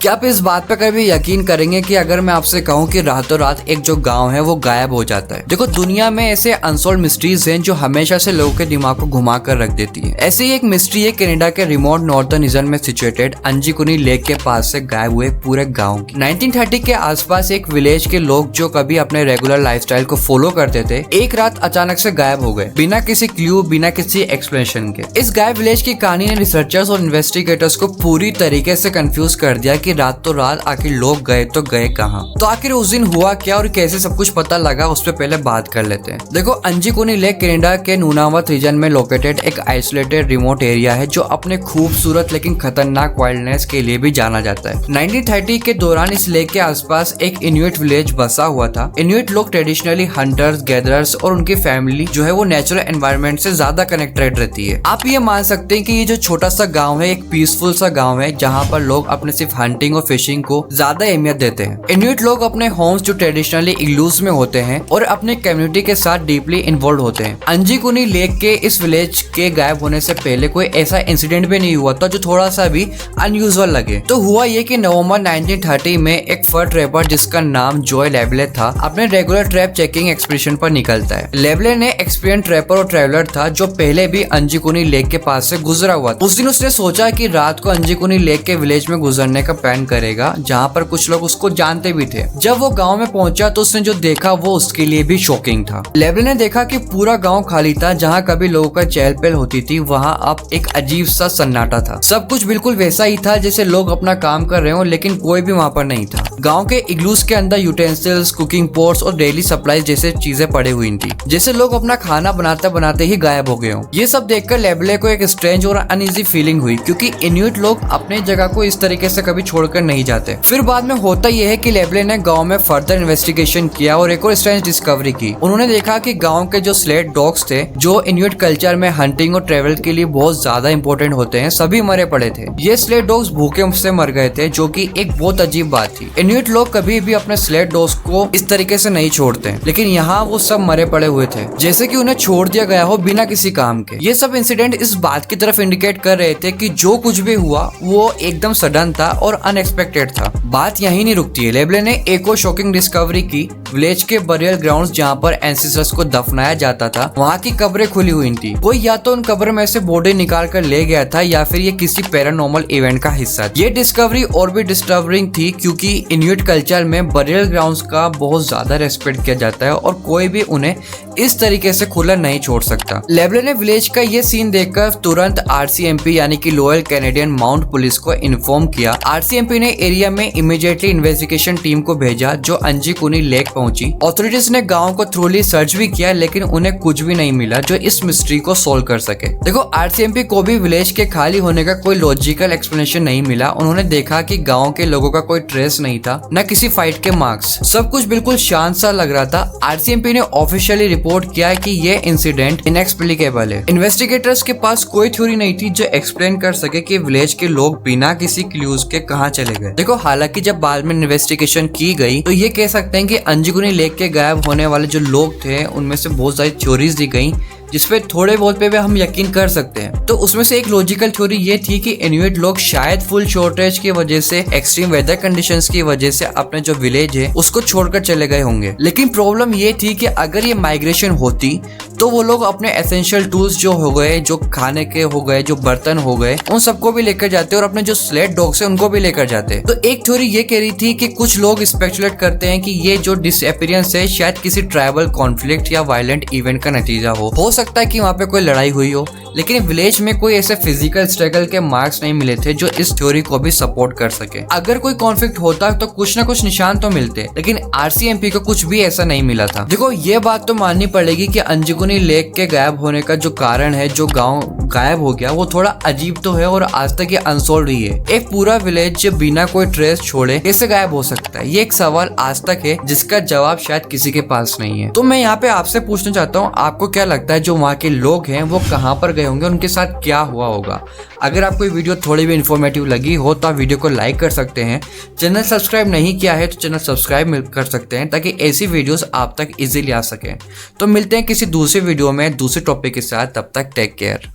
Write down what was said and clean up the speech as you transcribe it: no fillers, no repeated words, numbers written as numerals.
क्या आप इस बात पे कभी यकीन करेंगे कि अगर मैं आपसे कहूँ कि रातों रात एक जो गांव है वो गायब हो जाता है। देखो दुनिया में ऐसे अनसॉल्व मिस्ट्रीज हैं जो हमेशा से लोगों के दिमाग को घुमा कर रख देती है। ऐसी ही एक मिस्ट्री है कनाडा के रिमोट नॉर्थर्न रीजन में सिचुएटेड अंजीकुनी लेक के पास से गायब हुए पूरे गाँव की। 1930 के आसपास एक विलेज के लोग जो कभी अपने रेगुलर लाइफस्टाइल को फॉलो करते थे, एक रात अचानक से गायब हो गए, बिना किसी क्लू, बिना किसी एक्सप्लेनेशन के। इस गायब विलेज की कहानी ने रिसर्चर्स और इन्वेस्टिगेटर्स को पूरी तरीके से कंफ्यूज कर दिया कि रातों रात आखिर लोग गए तो गए कहाँ। तो आखिर उस दिन हुआ क्या और कैसे सब कुछ पता लगा, उस पर पहले बात कर लेते हैं। देखो अंजीकुनी लेक कनाडा के नूनावत रीजन में लोकेटेड एक आइसोलेटेड रिमोट एरिया है जो अपने खूबसूरत लेकिन खतरनाक वाइल्डनेस के लिए भी जाना जाता है। 1930 के दौरान इस लेक के आसपास एक इनुइट विलेज बसा हुआ था। इनुइट लोग ट्रेडिशनली हंटर्स, गैदरर्स और उनकी फैमिली जो है वो नेचुरल एनवायरनमेंट से ज्यादा कनेक्टेड रहती है। आप ये मान सकते हैं कि ये जो छोटा सा गाँव है एक पीसफुल सा गाँव है जहाँ पर लोग अपने सिर्फ हंटिंग और फिशिंग को ज्यादा अहमियत देते हैं। इनुइट लोग अपने होम्स जो ट्रेडिशनली इग्लूज में होते हैं और अपने कम्युनिटी के साथ डीपली इन्वॉल्व होते हैं। अंजीकुनी लेक के इस विलेज के गायब होने से पहले कोई ऐसा इंसिडेंट भी नहीं हुआ था जो थोड़ा सा भी अनयूजुअल लगे। तो हुआ ये कि नवंबर 1930 में एक फर ट्रैपर जिसका नाम जॉय लेबले था अपने रेगुलर ट्रैप चेकिंग एक्सपीडिशन पर निकलता है। लेबले ने एक्सपीरियंस ट्रैपर और ट्रैवलर था जो पहले भी अंजीकुनी लेक के पास से गुजरा हुआ था। उस दिन उसने सोचा कि रात को अंजीकुनी लेक के विलेज में गुजरने का प्लान करेगा जहाँ पर कुछ लोग उसको जानते भी थे। जब वो गाँव में पहुंचा तो उसने जो देखा वो उसके लिए भी शॉकिंग था। लेबले ने देखा कि पूरा गाँव खाली था। जहाँ कभी लोगों का चहल पहल होती थी वहाँ अब एक अजीब सा सन्नाटा था। सब कुछ बिल्कुल वैसा ही था जैसे लोग अपना काम कर रहे हो लेकिन कोई भी वहाँ पर नहीं था। गांव के इग्लूस के अंदर यूटेंसिल्स, कुकिंग पॉट्स और डेली सप्लाईज जैसे चीजें पड़ी हुई थी, जैसे लोग अपना खाना बनाते बनाते ही गायब हो गए हो। ये सब देखकर लेबले को एक स्ट्रेंज और अनईजी फीलिंग हुई क्योंकि इनुइट लोग अपने जगह को इस तरीके से कभी छोड़कर नहीं जाते। फिर बाद में होता यह है कि लेबले ने गाँव में फर्दर इन्वेस्टिगेशन किया और एक और स्ट्रेंज डिस्कवरी की। उन्होंने देखा कि गाँव के जो स्लेट डॉग्स थे जो इनुइट कल्चर में हंटिंग और ट्रेवल के लिए बहुत ज्यादा इंपॉर्टेंट होते हैं, सभी मरे पड़े थे। ये स्लेट डॉग्स भूखे से मर गए थे जो कि एक बहुत अजीब बात थी। इनुइट लोग कभी भी अपने स्लेट डॉग्स को इस तरीके से नहीं छोड़ते, लेकिन यहाँ वो सब मरे पड़े हुए थे जैसे कि उन्हें छोड़ दिया गया हो बिना किसी काम के। ये सब इंसिडेंट इस बात की तरफ इंडिकेट कर रहे थे कि जो कुछ भी हुआ वो एकदम सडन था और अनएक्सपेक्टेड था। बात यहीं नहीं रुकती है। लेबले ने एक और शॉकिंग डिस्कवरी की। विलेज के बरियल ग्राउंड्स जहाँ पर एंसेस्टर्स को दफनाया जाता था वहाँ की कब्रें खुली हुई थी। कोई या तो उन कब्र में से बॉडी निकाल कर ले गया था या फिर ये किसी पैरानॉर्मल इवेंट का हिस्सा। ये डिस्कवरी और भी डिस्टर्बिंग थी क्योंकि इनुइट कल्चर में बरियल ग्राउंड्स का बहुत ज्यादा रेस्पेक्ट किया जाता है और कोई भी उन्हें इस तरीके से खुला नहीं छोड़ सकता। लेबले ने विलेज का ये सीन देखकर तुरंत आरसीएमपी यानी कि रॉयल कैनेडियन माउंट पुलिस को इन्फॉर्म किया। आरसीएमपी ने एरिया में इमीडिएटली इन्वेस्टिगेशन टीम को भेजा जो अंजीकुनी लेक पहुंची। ऑथोरिटीज ने गांव को थ्रोली सर्च भी किया लेकिन उन्हें कुछ भी नहीं मिला जो इस मिस्ट्री को सोल्व कर सके। देखो आरसीएमपी को भी विलेज के खाली होने का कोई लॉजिकल एक्सप्लेनेशन नहीं मिला। उन्होंने देखा कि गांव के लोगों का कोई ट्रेस नहीं था, न किसी फाइट के मार्क्स। सब कुछ बिल्कुल शांत सा लग रहा था। आरसीएमपी ने ऑफिशियली रिपोर्ट किया कि ये इंसिडेंट इनएक्सप्लिकेबल है। इन्वेस्टिगेटर्स के पास कोई थ्योरी नहीं थी जो एक्सप्लेन कर सके कि विलेज के लोग बिना किसी क्लूज के कहां चले गए। देखो हालांकि जब बाद में इन्वेस्टिगेशन की गई तो ये कह सकते हैं कि अंजीकुनी लेक के गायब होने वाले जो लोग थे उनमें से बहुत सारी थ्योरीज दी गई जिसपे थोड़े बहुत पे भी हम यकीन कर सकते हैं। तो उसमें से एक लॉजिकल थ्योरी ये थी कि इनुइट लोग शायद फुल शॉर्टेज की वजह से, एक्सट्रीम वेदर कंडीशंस की वजह से अपने जो विलेज है उसको छोड़कर चले गए होंगे। लेकिन प्रॉब्लम ये थी कि अगर ये माइग्रेशन होती तो वो लोग अपने एसेंशियल टूल्स जो हो गए, जो खाने के हो गए, जो बर्तन हो गए, उन सबको भी लेकर जाते और अपने जो स्लेट डॉग्स है उनको भी लेकर जाते। तो एक थ्योरी ये कह रही थी कि कुछ लोग स्पेकुलेट करते हैं कि ये जो डिसअपीयरेंस है शायद किसी ट्राइबल कॉन्फ्लिक्ट या वायलेंट इवेंट का नतीजा हो सकता है कि वहाँ पे कोई लड़ाई हुई हो, लेकिन विलेज में कोई ऐसे फिजिकल स्ट्रगल के मार्क्स नहीं मिले थे जो इस थ्योरी को भी सपोर्ट कर सके। अगर कोई कॉन्फ्लिक्ट होता तो कुछ ना कुछ निशान तो मिलते, लेकिन आरसीएमपी को कुछ भी ऐसा नहीं मिला था। देखो ये बात तो माननी पड़ेगी कि अंजीकुनी लेक के गायब होने का जो कारण है, जो गांव गायब हो गया, वो थोड़ा अजीब तो है और आज तक ये अनसोल्व ही है। एक पूरा विलेज बिना कोई ट्रेस छोड़े कैसे गायब हो सकता है, ये एक सवाल आज तक है जिसका जवाब शायद किसी के पास नहीं है। तो मैं यहाँ पे आपसे पूछना चाहता हूँ, आपको क्या लगता है जो वहाँ के लोग हैं वो कहाँ पर गए होंगे, उनके साथ क्या हुआ होगा? अगर आपको ये वीडियो थोड़ी भी इन्फॉर्मेटिव लगी हो तो आप वीडियो को लाइक कर सकते हैं। चैनल सब्सक्राइब नहीं किया है तो चैनल सब्सक्राइब कर सकते हैं ताकि ऐसी वीडियोस आप तक इजीली आ सके। तो मिलते हैं किसी दूसरे वीडियो में दूसरे टॉपिक के साथ, तब तक टेक केयर।